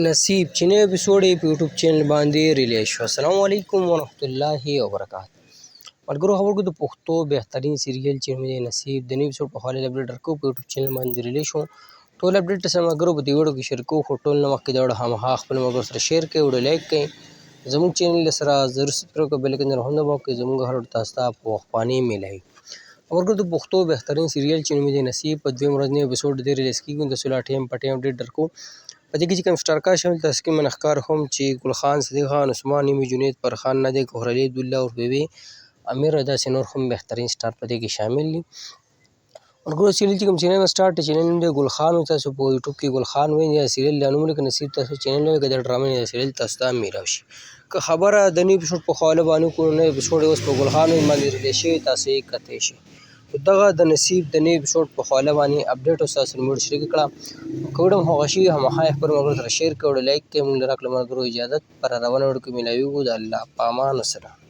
نصیب چې نوی اپیسوډ یې په یوټیوب چینل باندې ریلیز شو. السلام علیکم ورحمت الله وبرکاته. ملګرو خبرو د پښتو بهترین سیریل چې نوم یې نصیب د نوی اپیسوډ په حواله اپډیټ درکو په یوټیوب چینل باندې ریلیز شو. ټول اپډیټ سره ملګرو په دې ویډیو کې شریکو، خو ټول نه مخکې دا ویډیو هماغه خپل ملګرو سره شیر کړئ، ویډیو لایک کړئ، زموږ چینل سره ضرور سبسکرایب کړئ، بیل آیکن هم دباؤ کړئ، زموږ هر ویډیو تاسو ته په وخت باندې میلاوي. ملګرو د پښتو بهترین سیریل چې نوم یې نصیب په دویم ورځ نوی اپیسوډ د ریلیز کېږي. تاسو لا ټایم په ټایم اپډیټ درکو. په دې کې چې کوم سټارکار شامل تاسو کې من ښکار هم چې ګل خان، صدیق خان، عثمان، نیمي، جنید، فرخان، نادی، ګوهر علي، عبدالله او بیبي امیر، داسې نور هم بهترین سټار په دې کې شامل دي. ملګرو سیریل چې کوم چینل سټارټ چینل نوم دی ګل خان، تاسو په یوټیوب کې ګل خان وایي یا سیریل له نوم لیکه نصیب تاسو چینل وایي، که د ډرامې یا سیریل تاسو ته میلاو شي. که خبره د نوي اپیسوډ په حواله باندې کوو، نوی اپیسوډ اوس په ګل خان وایي باندې ریلیز شوی، تاسو یې کتلی شئ. دغه د نصیب د نوي اپیسوډ په حواله باندې اپډیټ اوس تاسو سره مې ویډیو شریکه کړه. که ویډیو مو خوښه شوي هماغه یې خپلو ملګرو سره شیر کړئ، ویډیو لایک کړئ. موږ له راکړه ملګرو اجازت پر روانه ویډیو کې میلاویږو. د الله په امان وسلام.